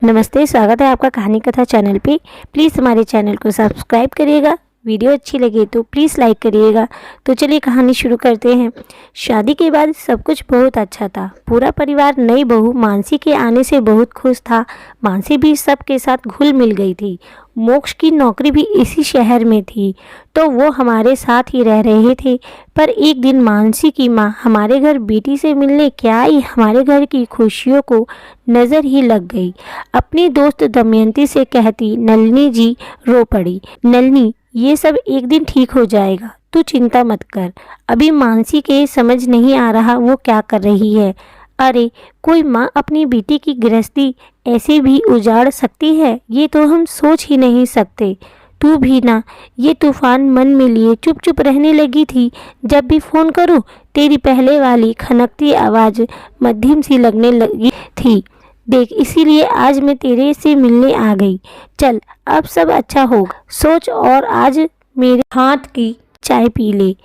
नमस्ते, स्वागत है आपका कहानी कथा चैनल पे। प्लीज़ हमारे चैनल को सब्सक्राइब करिएगा। वीडियो अच्छी लगे तो प्लीज़ लाइक करिएगा। तो चलिए कहानी शुरू करते हैं। शादी के बाद सब कुछ बहुत अच्छा था। पूरा परिवार नई बहू मानसी के आने से बहुत खुश था। मानसी भी सबके साथ घुल मिल गई थी। मोक्ष की नौकरी भी इसी शहर में थी तो वो हमारे साथ ही रह रहे थे। पर एक दिन मानसी की माँ हमारे घर बेटी से मिलने क्या आई, हमारे घर की खुशियों को नज़र ही लग गई। अपनी दोस्त दमयंती से कहती नलिनी जी रो पड़ी। नलिनी, ये सब एक दिन ठीक हो जाएगा, तू चिंता मत कर। अभी मानसी के समझ नहीं आ रहा वो क्या कर रही है। अरे कोई माँ अपनी बेटी की गृहस्थी ऐसे भी उजाड़ सकती है, ये तो हम सोच ही नहीं सकते। तू भी ना ये तूफान मन में लिए चुप चुप रहने लगी थी। जब भी फ़ोन करूँ तेरी पहले वाली खनकती आवाज़ मध्यम सी लगने लगी थी। देख, इसीलिए आज मैं तेरे से मिलने आ गई। चल अब सब अच्छा होगा। सोच और आज मेरे हाथ की चाय पी ले।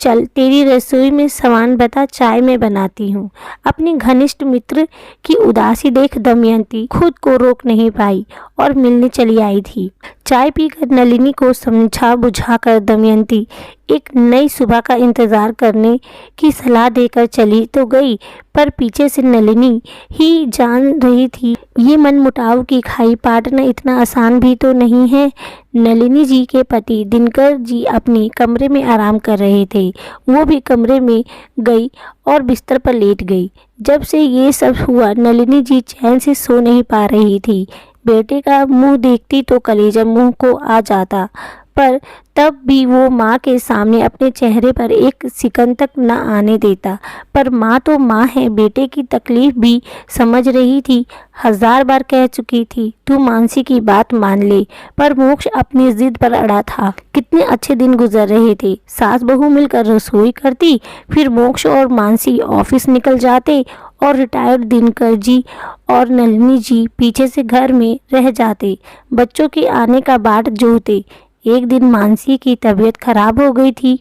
चल तेरी रसोई में सामान बता, चाय मैं बनाती हूँ। अपनी घनिष्ठ मित्र की उदासी देख दमयंती खुद को रोक नहीं पाई और मिलने चली आई थी। चाय पीकर नलिनी को समझा बुझाकर दमयंती एक नई सुबह का इंतज़ार करने की सलाह देकर चली तो गई, पर पीछे से नलिनी ही जान रही थी ये मनमुटाव की खाई पाटना इतना आसान भी तो नहीं है। नलिनी जी के पति दिनकर जी अपने कमरे में आराम कर रहे थे। वो भी कमरे में गई और बिस्तर पर लेट गई। जब से ये सब हुआ नलिनी जी चैन से सो नहीं पा रही थी। बेटे का मुंह देखती तो कलेजा मुंह को आ जाता, पर तब भी वो माँ के सामने अपने चेहरे पर एक सिकन तक न आने देता। पर माँ तो माँ है, बेटे की तकलीफ भी समझ रही थी। 1000 बार कह चुकी थी तू मानसी की बात मान ले, पर मोक्ष अपनी जिद पर अड़ा था। कितने अच्छे दिन गुजर रहे थे। सास बहू मिलकर रसोई करती, फिर मोक्ष और मानसी ऑफिस निकल जाते और रिटायर्ड दिनकर जी और नलिनी जी पीछे से घर में रह जाते, बच्चों के आने का बाट जोहते। एक दिन मानसी की तबीयत खराब हो गई थी।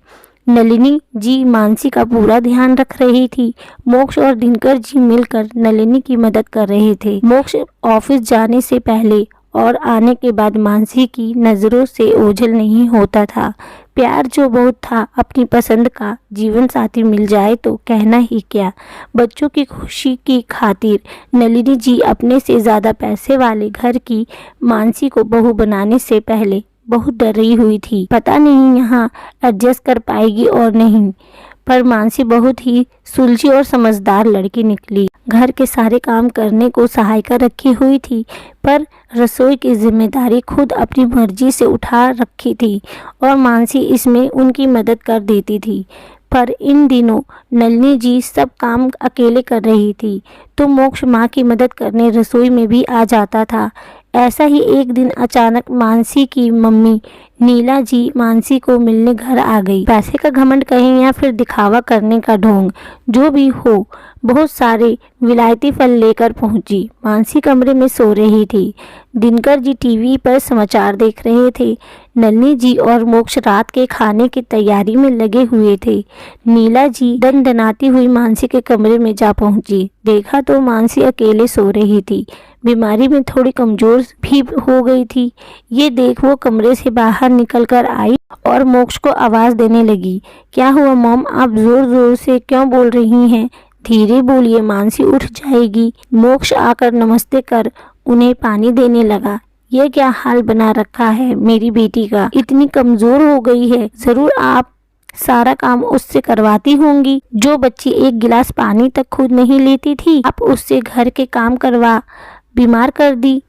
नलिनी जी मानसी का पूरा ध्यान रख रही थी। मोक्ष और दिनकर जी मिलकर नलिनी की मदद कर रहे थे। मोक्ष ऑफिस जाने से पहले और आने के बाद मानसी की नज़रों से ओझल नहीं होता था। प्यार जो बहुत था, अपनी पसंद का जीवन साथी मिल जाए तो कहना ही क्या। बच्चों की खुशी की खातिर नलिनी जी अपने से ज़्यादा पैसे वाले घर की मानसी को बहू बनाने से पहले बहुत डर रही हुई थी। पता नहीं यहाँ एडजस्ट कर पाएगी और नहीं, पर मानसी बहुत ही सुलझी और समझदार लड़की निकली। घर के सारे काम करने को सहायिका रखी हुई थी, पर रसोई की जिम्मेदारी खुद अपनी मर्जी से उठा रखी थी और मानसी इसमें उनकी मदद कर देती थी। पर इन दिनों नलिनी जी सब काम अकेले कर रही थी तो मोक्ष माँ की मदद करने रसोई में भी आ जाता था। ऐसा ही एक दिन अचानक मानसी की मम्मी नीला जी मानसी को मिलने घर आ गई। पैसे का घमंड कहें या फिर दिखावा करने का ढोंग, जो भी हो, बहुत सारे विलायती फल लेकर पहुंची। मानसी कमरे में सो रही थी। दिनकर जी टीवी पर समाचार देख रहे थे। नलिनी जी और मोक्ष रात के खाने की तैयारी में लगे हुए थे। नीला जी दनदनाती हुई मानसी के कमरे में जा पहुंची। देखा तो मानसी अकेले सो रही थी। बीमारी में थोड़ी कमजोर भी हो गई थी। ये देख वो कमरे से बाहर निकल कर आई और मोक्ष को आवाज़ देने लगी। क्या हुआ मॉम, आप जोर जोर से क्यों बोल रही हैं? धीरे बोलिए, मानसी उठ जाएगी। मोक्ष आकर नमस्ते कर उन्हें पानी देने लगा। ये क्या हाल बना रखा है मेरी बेटी का, इतनी कमजोर हो गई है। जरूर आप सारा काम उससे करवाती होंगी। जो बच्ची एक गिलास पानी तक खुद नहीं लेती थी, आप उससे घर के काम करवा बीमार कर दी।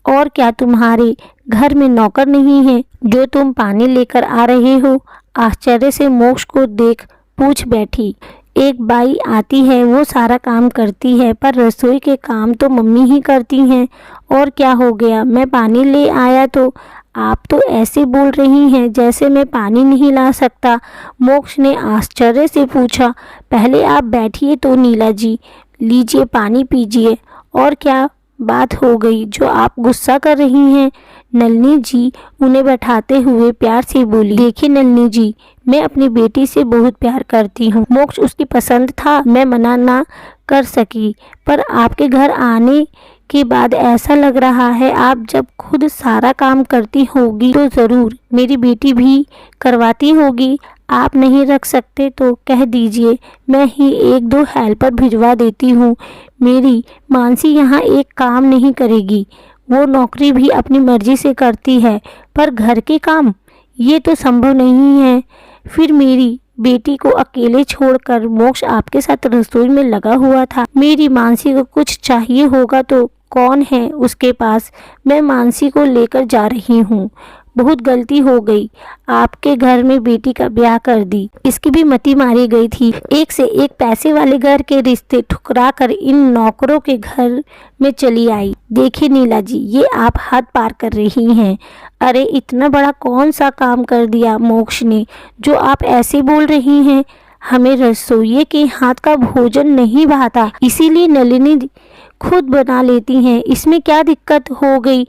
और क्या तुम्हारे घर में नौकर नहीं है जो तुम पानी लेकर आ रहे हो? आश्चर्य से मोक्ष को देख पूछ बैठी। एक बाई आती है, वो सारा काम करती है, पर रसोई के काम तो मम्मी ही करती हैं। और क्या हो गया, मैं पानी ले आया तो आप तो ऐसे बोल रही हैं जैसे मैं पानी नहीं ला सकता। मोक्ष ने आश्चर्य से पूछा। पहले आप बैठिए तो नीला जी, लीजिए पानी पीजिए। और क्या बात हो गई जो आप गुस्सा कर रही हैं? नलिनी जी उन्हें बैठाते हुए प्यार से बोली। देखिए नलिनी जी, मैं अपनी बेटी से बहुत प्यार करती हूँ। मोक्ष उसकी पसंद था, मैं मना ना कर सकी, पर आपके घर आने के बाद ऐसा लग रहा है आप जब खुद सारा काम करती होगी तो ज़रूर मेरी बेटी भी करवाती होगी। आप नहीं रख सकते तो कह दीजिए, मैं ही 1-2 हेल्पर भिजवा देती हूँ। मेरी मानसी यहाँ एक काम नहीं करेगी, वो नौकरी भी अपनी मर्जी से करती है, पर घर के काम ये तो संभव नहीं है। फिर मेरी बेटी को अकेले छोड़कर मोक्ष आपके साथ रसोई में लगा हुआ था। मेरी मानसी को कुछ चाहिए होगा तो कौन है उसके पास, मैं मानसी को लेकर जा रही हूँ। बहुत गलती हो गई, आपके घर में बेटी का ब्याह कर दी। इसकी भी मति मारी गई थी। एक से एक पैसे वाले घर के रिश्ते ठुकरा कर इन नौकरों के घर में चली आई। देखिए नीला जी, ये आप हद पार कर रही हैं। अरे इतना बड़ा कौन सा काम कर दिया मोक्ष ने जो आप ऐसे बोल रही हैं। हमें रसोइये के हाथ का भोजन नहीं भाता, इसीलिए नलिनी खुद बना लेती हैं। इसमें क्या दिक्कत हो गई।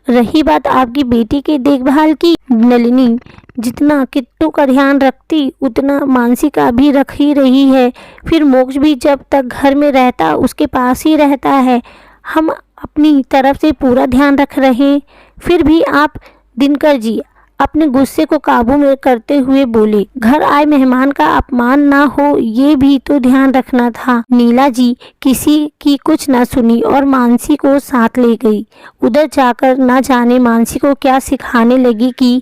रही बात आपकी बेटी की देखभाल की, नलिनी जितना किट्टू का ध्यान रखती उतना मानसी का भी रख ही रही है। फिर मोक्ष भी जब तक घर में रहता उसके पास ही रहता है। हम अपनी तरफ से पूरा ध्यान रख रहे। फिर भी आप दिनकर जी अपने गुस्से को काबू में करते हुए बोले, घर आए मेहमान का अपमान ना हो ये भी तो ध्यान रखना था। नीला जी किसी की कुछ ना सुनी और मानसी को साथ ले गई। उधर जाकर ना जाने मानसी को क्या सिखाने लगी कि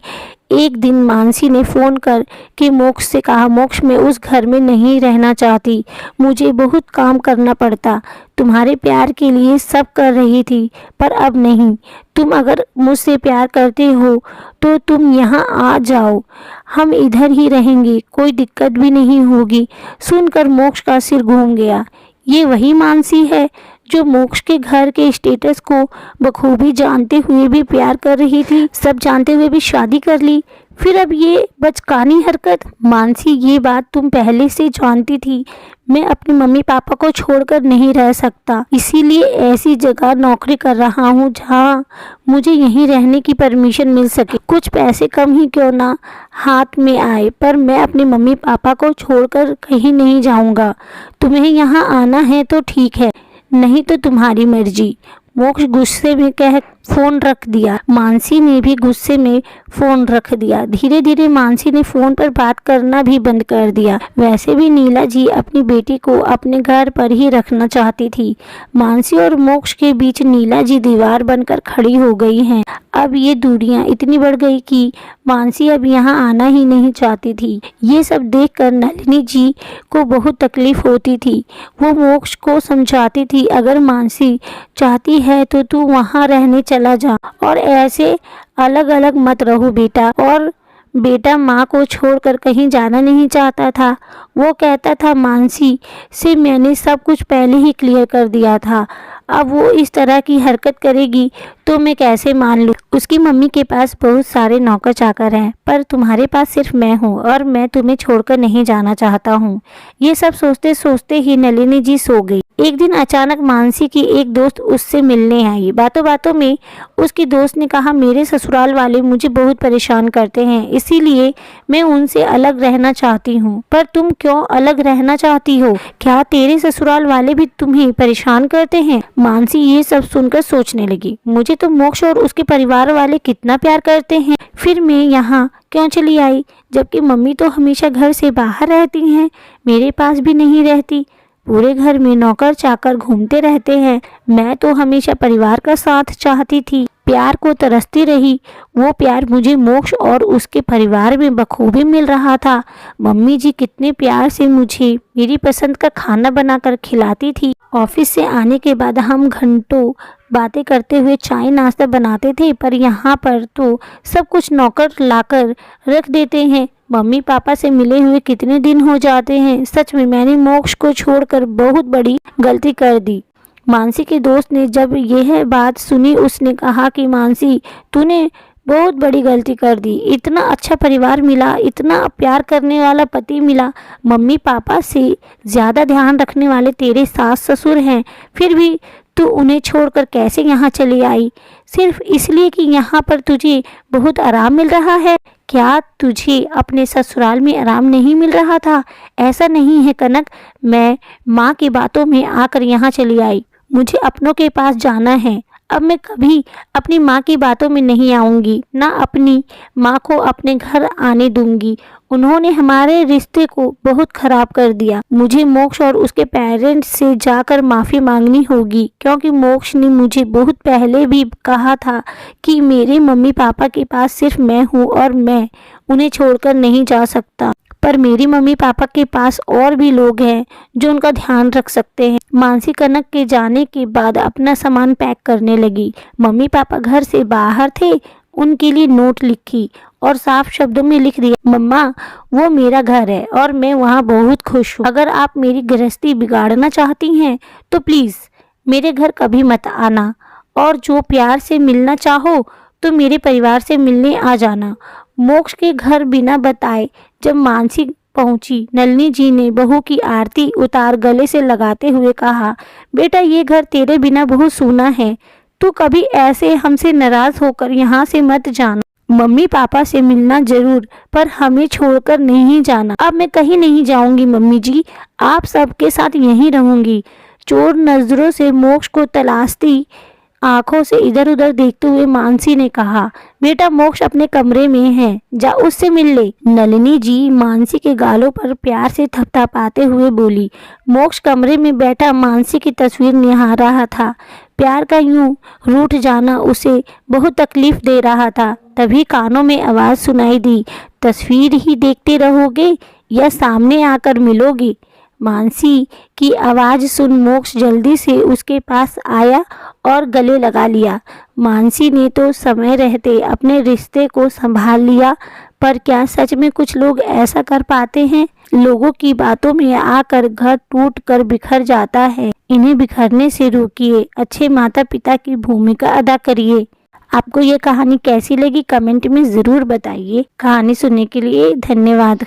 एक दिन मानसी ने फ़ोन कर के मोक्ष से कहा, मोक्ष मैं उस घर में नहीं रहना चाहती, मुझे बहुत काम करना पड़ता। तुम्हारे प्यार के लिए सब कर रही थी, पर अब नहीं। तुम अगर मुझसे प्यार करते हो तो तुम यहाँ आ जाओ, हम इधर ही रहेंगे, कोई दिक्कत भी नहीं होगी। सुनकर मोक्ष का सिर घूम गया। ये वही मानसी है जो मोक्ष के घर के स्टेटस को बखूबी जानते हुए भी प्यार कर रही थी, सब जानते हुए भी शादी कर ली। फिर अब ये बचकानी हरकत। मानसी ये बात तुम पहले से जानती थी। मैं अपने मम्मी पापा को छोड़कर नहीं रह सकता, इसीलिए ऐसी जगह नौकरी कर रहा हूँ जहाँ मुझे यहीं रहने की परमिशन मिल सके। कुछ पैसे कम ही क्यों ना हाथ में आए, पर मैं अपने मम्मी पापा को छोड़कर कहीं नहीं जाऊँगा। तुम्हें यहाँ आना है तो ठीक है, नहीं तो तुम्हारी मर्जी। मोक्ष गुस्से में कह फ़ोन रख दिया। मानसी ने भी गुस्से में फ़ोन रख दिया। धीरे धीरे मानसी ने फ़ोन पर बात करना भी बंद कर दिया। वैसे भी नीला जी अपनी बेटी को अपने घर पर ही रखना चाहती थी। मानसी और मोक्ष के बीच नीला जी दीवार बनकर खड़ी हो गई हैं। अब ये दूरियां इतनी बढ़ गई कि मानसी अब यहाँ आना ही नहीं चाहती थी। ये सब देखकर नलिनी जी को बहुत तकलीफ होती थी। वो मोक्ष को समझाती थी, अगर मानसी चाहती है तो तू वहाँ रहने चला जा और ऐसे अलग अलग मत रहो बेटा। और बेटा माँ को छोड़कर कहीं जाना नहीं चाहता था। वो कहता था मानसी से मैंने सब कुछ पहले ही क्लियर कर दिया था, अब वो इस तरह की हरकत करेगी तो मैं कैसे मान लूँ। उसकी मम्मी के पास बहुत सारे नौकर चाकर हैं, पर तुम्हारे पास सिर्फ मैं हूँ और मैं तुम्हें छोड़कर नहीं जाना चाहता हूँ। ये सब सोचते सोचते ही नलिनी जी सो गई। एक दिन अचानक मानसी की एक दोस्त उससे मिलने आई। बातों बातों में उसकी दोस्त ने कहा, मेरे ससुराल वाले मुझे बहुत परेशान करते हैं, इसीलिए मैं उनसे अलग रहना चाहती हूँ। पर तुम क्यों अलग रहना चाहती हो? क्या तेरे ससुराल वाले भी तुम्हें परेशान करते हैं? मानसी ये सब सुनकर सोचने लगी, मुझे तो मोक्ष और उसके परिवार वाले कितना प्यार करते हैं, फिर मैं यहाँ क्यों चली आई, जबकि मम्मी तो हमेशा घर से बाहर रहती हैं, मेरे पास भी नहीं रहती। पूरे घर में नौकर चाकर घूमते रहते हैं, मैं तो हमेशा परिवार का साथ चाहती थी, प्यार को तरसती रही। वो प्यार मुझे मोक्ष और उसके परिवार में बखूबी मिल रहा था। मम्मी जी कितने प्यार से मुझे मेरी पसंद का खाना बनाकर खिलाती थी। ऑफिस से आने के बाद हम घंटों बातें करते हुए चाय नाश्ता बनाते थे, पर यहाँ पर तो सब कुछ नौकर लाकर रख देते हैं। मम्मी पापा से मिले हुए कितने दिन हो जाते हैं। सच में मैंने मोक्ष को छोड़कर बहुत बड़ी गलती कर दी। मानसी के दोस्त ने जब यह बात सुनी उसने कहा कि मानसी तूने बहुत बड़ी गलती कर दी। इतना अच्छा परिवार मिला, इतना प्यार करने वाला पति मिला, मम्मी पापा से ज़्यादा ध्यान रखने वाले तेरे सास ससुर हैं, फिर भी तू उन्हें छोड़कर कैसे यहाँ चली आई? सिर्फ इसलिए कि यहाँ पर तुझे बहुत आराम मिल रहा है। क्या तुझे अपने ससुराल में आराम नहीं मिल रहा था? ऐसा नहीं है कनक, मैं माँ की बातों में आकर यहाँ चली आई मुझे अपनों के पास जाना है। अब मैं कभी अपनी माँ की बातों में नहीं आऊँगी, ना अपनी माँ को अपने घर आने दूंगी। उन्होंने हमारे रिश्ते को बहुत खराब कर दिया। मुझे मोक्ष और उसके पेरेंट्स से जाकर माफ़ी मांगनी होगी, क्योंकि मोक्ष ने मुझे बहुत पहले भी कहा था कि मेरे मम्मी पापा के पास सिर्फ मैं हूँ और मैं उन्हें छोड़कर नहीं जा सकता। पर मेरी मम्मी पापा के पास और भी लोग हैं जो उनका ध्यान रख सकते हैं। मानसी कनक के जाने के बाद अपना सामान पैक करने लगी। मम्मी पापा घर से बाहर थे, उनके लिए नोट लिखी और साफ शब्दों में लिख दिया, मम्मा वो मेरा घर है और मैं वहाँ बहुत खुश हूँ। अगर आप मेरी गृहस्थी बिगाड़ना चाहती हैं तो प्लीज़ मेरे घर कभी मत आना, और जो प्यार से मिलना चाहो तो मेरे परिवार से मिलने आ जाना। मोक्ष के घर बिना बताए जब मानसी पहुंची, नलिनी जी ने बहू की आरती उतार गले से लगाते हुए कहा, बेटा ये घर तेरे बिना बहुत सूना है, तू कभी ऐसे हमसे नाराज होकर यहाँ से मत जाना। मम्मी पापा से मिलना जरूर, पर हमें छोड़कर नहीं जाना। अब मैं कहीं नहीं जाऊंगी मम्मी जी, आप सबके साथ यहीं रहूंगी। चोर नजरों से मोक्ष को तलाशती आंखों से इधर उधर देखते हुए मानसी ने कहा, बेटा मोक्ष अपने कमरे में है, जा उससे मिल ले। नलिनी जी मानसी के गालों पर प्यार से थपथपाते हुए बोली। मोक्ष कमरे में बैठा मानसी की तस्वीर निहार रहा था। प्यार का यूं रूठ जाना उसे बहुत तकलीफ दे रहा था। तभी कानों में आवाज़ सुनाई दी, तस्वीर ही देखते रहोगे या सामने आकर मिलोगे। मानसी की आवाज़ सुन मोक्ष जल्दी से उसके पास आया और गले लगा लिया। मानसी ने तो समय रहते अपने रिश्ते को संभाल लिया, पर क्या सच में कुछ लोग ऐसा कर पाते हैं? लोगों की बातों में आकर घर टूट कर बिखर जाता है। इन्हें बिखरने से रोकिए, अच्छे माता पिता की भूमिका अदा करिए। आपको ये कहानी कैसी लगी कमेंट में ज़रूर बताइए। कहानी सुनने के लिए धन्यवाद।